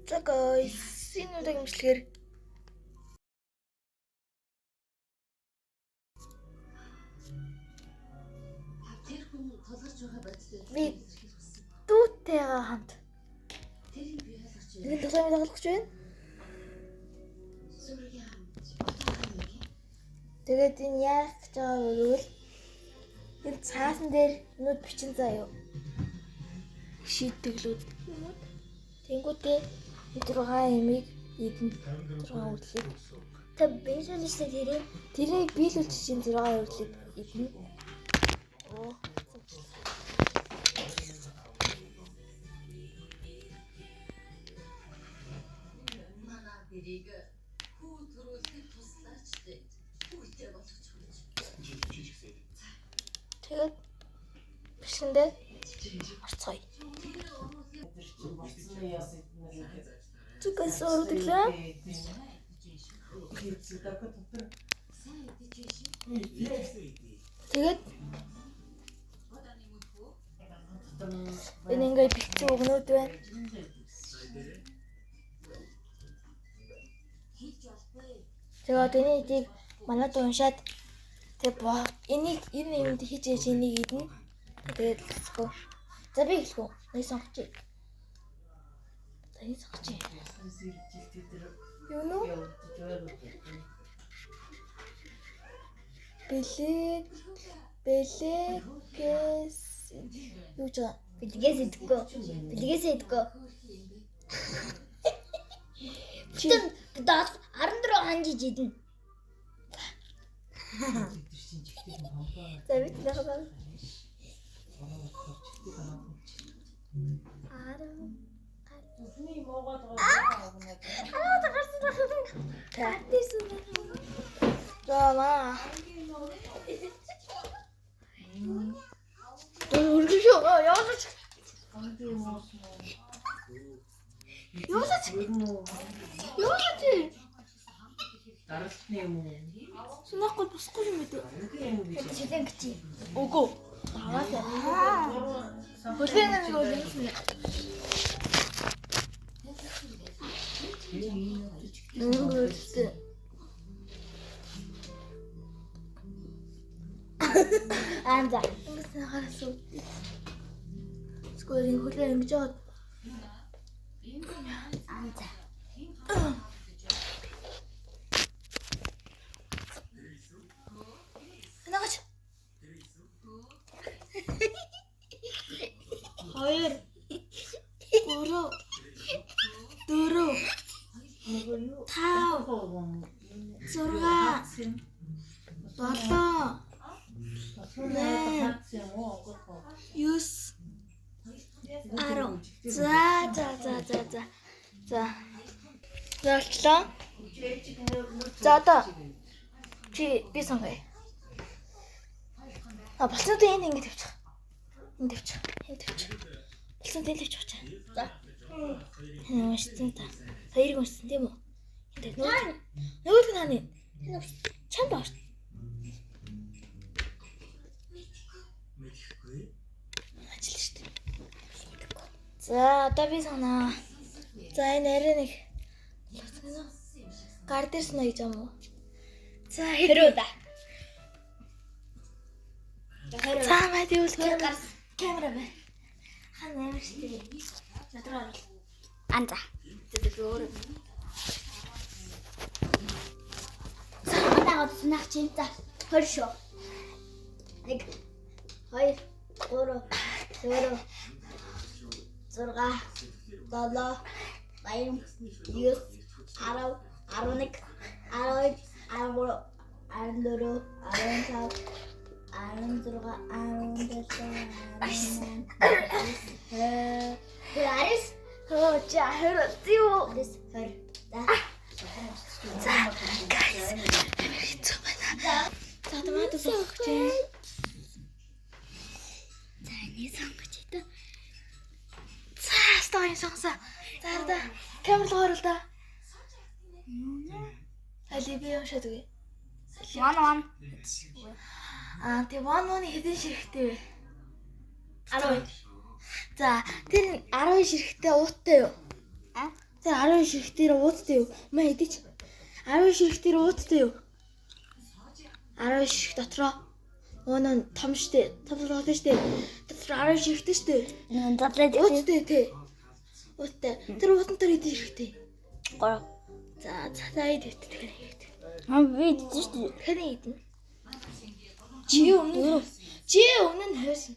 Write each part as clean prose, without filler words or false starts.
За guys, энэ удаагийн имжлэгээр би дүүтэйгээ хамт нэг тусламж тоглох гэж байна. Тэгээд энэ яах гэж байгаа вэ? Энэ цаасан дээр нүд бичин заяа. Шийдтгэлүүд. Тэнгүүтээ 6 эмийг эдэн 6 үрдлийг. Та биелүүлсэн тэрийг биелүүлж чинь 6 үрдлийг эдэн. Оо. Тэрийг хүү төрүүлэхэд туслаач дээ. Хүүтэй болгож өгч. Тэгээд бишгэндээ орцгоё. Чукас ордглаа. Тэгээд энэ ингээд бэлтгэн өгнүүд байна. Тэгээд энэ эдийг манад уншаад тэгээд энийг энэ юмд хийж яж энийг идэнэ. Тэгээд лцгөө. За би хэлэхгүй. Нэг сонгоч. Таны сонгоч. Юу нөө? Бэлэгээс юу ч бэлгээс идэхгүй. Бэлгээс идэхгүй. Чим даа 14 ханжиж идэнэ. За бид нахаа. Sunakot bosku юм уу? Жилэн гэж. Үгүй. Аваад. Хөлийн нэг үйл юм. Анза. Ингэж харасуу. Скорийн хөлийн ингэж аваад. Анза. Наач. Хоёр. Гурав. Дөрөв. Тав. 6. 7. 9. 10. За. Болчлоо. За одоо чи би сонгоё. Болсон дээ энэ ингэ тавьчих. Энэ тавьчих. Болсон дээ тавьчих чаа. За. Уншсан та. Хоёрыг уншсан тийм үү? Нөгөөд нь хаана? Чам баа. Ажил шүү дээ. За одоо би санаа. За энэ арай нэг гар дээр санаа гэж юм уу? За хэрүү да. За мад юу л камера бай. Хана ямар шүү дээ. Надраа орол. Анза. Тэгээд өөр. Саатаад sunах чинь за 20 шүү. 1 2 3 4 6 7 8 9 10 11 12 Арис хөөча хэрэтиу арис хэр за guys хэцүү байна. За томато сонгож. За энэ сонгож итэ. За стори сонгосон. За да камер оруулаа да. Али би уншаад үгүй. 1 тэг 1 хэдэн ширхтэй вэ? 10. За тэр 12 ширхтээ ууттай юу? Тэр 12 ширхтээр ууттай юу? Маа идэж. 12 ширхтээр ууттай юу? 12 ширхт дотроо Өөн том штэ. Том штэ. Тэр 12 ширхтээ штэ. Задлаад Ууттай тий. Ууттай. Тэр уутантар идэж хэрэгтэй. гоо. За цаасаа идэх хэрэгтэй. Би идэж шүү дээ. Хэн идэнэ? Чи өмнө нь хойсон.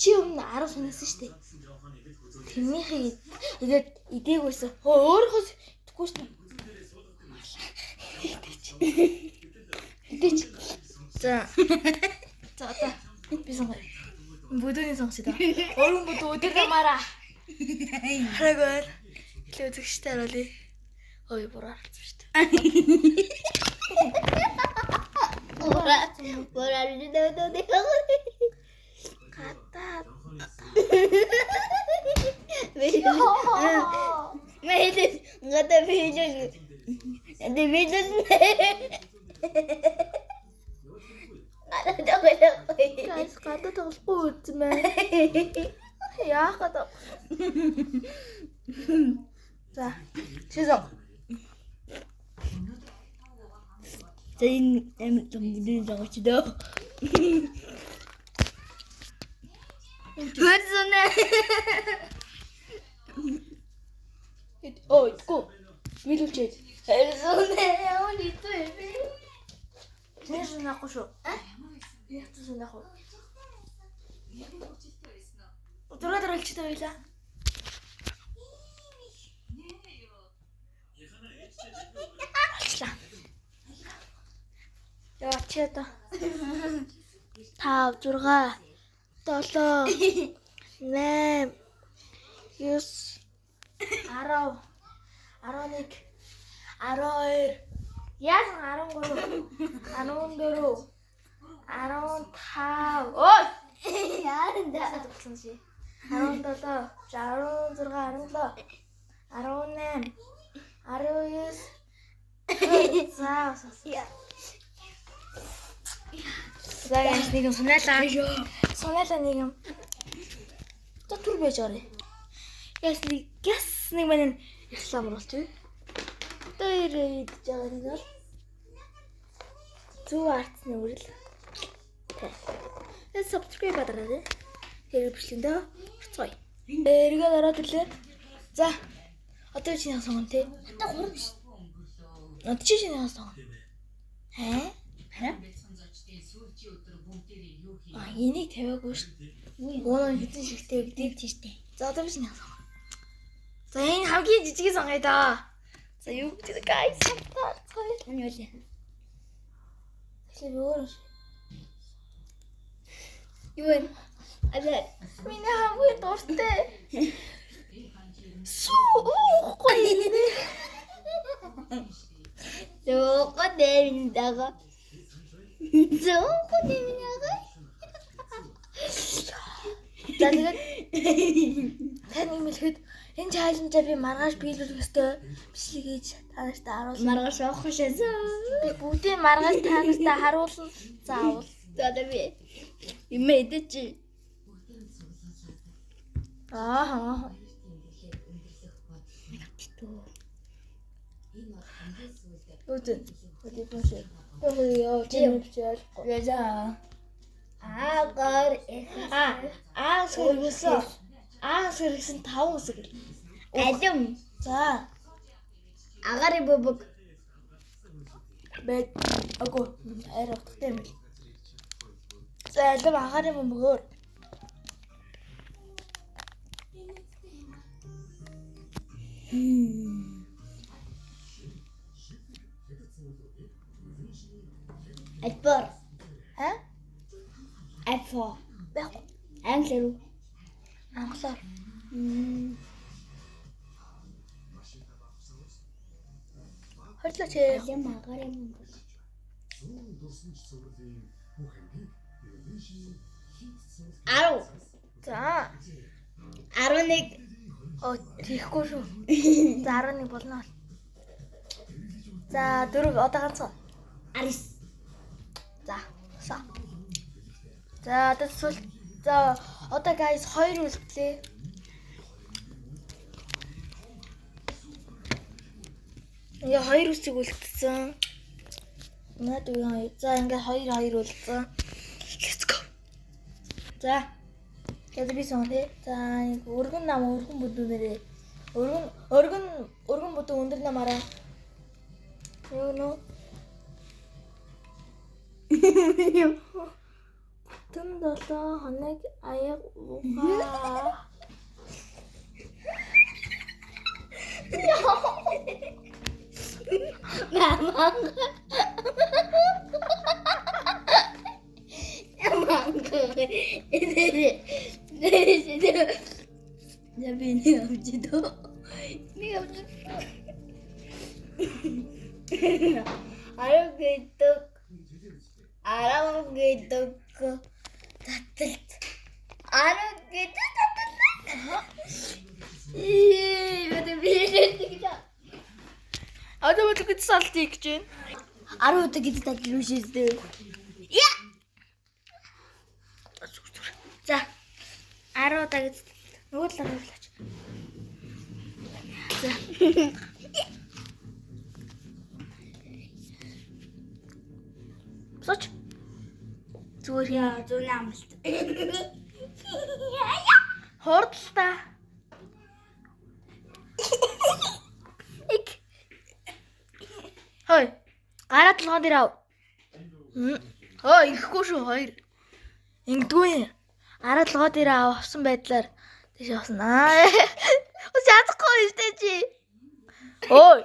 Чи өмнө 10 санаасан штэ. Тэрнийхээ игээд идээгүйсэн. Өөрөөхөөс идэхгүй штэ. Идэж. За. За одоо би сонгоо. Бүдүүний сонгоч та. Өргөн бүдүү өдөр намаараа. Хараагүй. Илүү үзэгчтэй харуулъя. Ой буруу харсан штэ. Бороо дэдэ. Гатаа. Мэйдэ гата бижээ. Эдэ бижээ. Гайс гатаа тоглохгүй үзмээ. Яах гэдэг. За. Шизо. За энэ амт бүдүүн зогч дөө. Хөрзөнэ. Ой, ку. Милүүлчээ. Хөрзөнэ яа нэтэ. Тэсэн ахгүй шүү. Яг тэсэн ахгүй. Дөрөв дараалчтай байлаа. Алчлаа. Яа чи одоо 5 6 7 8 9 10 11 12 яасан 13 14 15 ой Яаранда. 17 16 17 18 19 за Загас нэг юм сунаалаа. Сунаалаа нэг юм. За түр байж орё. Яс нэг мань ихлам болчих. Тэр идэж байгаа нэг бол зүг артсны үрэл. Тэгээ subscribe дараарай. Тэр бичлэгэндээ орцгоё. Эргээ дараад ирлээ. За одоо чиний сонгоно тий. Та гурав биш. Одоо чиний сонгоно. Хаа? Хараа? Энийг тавиагүй шүү дээ. Уунаа хэзээ шигтэй гэдэг тийштэй. За одоо биш нэг сонгоо. За энэ хамгийн жижиг сонгоё да. За юу гэдэг guys. Энэ юу вэ? Тэгэхээр өөр. Юу вэ? Алаа. Миний хамгийн дуртай. Суухгүй. Зөөкөө дэвиндага. Зөөкөө дэвиндага. За тэгээд тань нэмэлхэд энэ чаленжаа би маргааш биелүүлэх ёстой. Бичлэг хийж та нарт харуулсан. Маргааш авах шээсэ. Би бүгдийг маргааш та нарт харуулсан. Заавал. За би имэдэж. Аа. Үгүй. Үгүй бошоо. Үгүй яа, тийм биш. Яа. Агаар сэргсэн 5 үсэг. алим. За. Агаар бөбөг. Бэд агуу арай утгатай юм. За алим агарын бөмбөгөөр. Альбор. А? Альфа. Бэх. Англиар. Англиар. Хорлооч. Алим агарын бөбөг. Арав. За. 11. Оо тийхгүй шүү. За 11 болно. За 4 одоо ганцхан. Арис. За. Са. За одоо сүл За одоо guys 2 үлдлээ. Я 2 үсийг үлдсэн. Надад үгүй. За ингээд 2 үлдсэн. Let's go. За. Тэгээд би сон тий. За өргөн бүдүүнээрээ. Өргөн бүдүүн өндөр намаараа. Юу нөө? Тэн 7 хоног аяг ухаа. Я би не авчидо. Не авчидо. Араггэдэг. Таталт. Араггэдэг таталт. Мэдээ би Одоо бид гэж салтыг гэж байна. 10 удаа гэж таглуулжээ. Яа. За 10 удаа гэж нөгөө талаар хуулаач. За. Соч. Зүгээр Яа, зүүн амлт. хордлоо. Хой. Гараа толгоон дээр ав. Хой, ихгүй шүү 2. Ингэдгүй. Гараа толгоо дээр авсан байдлаар тийш авсан. Ус ядахгүй штэ чи. Ой.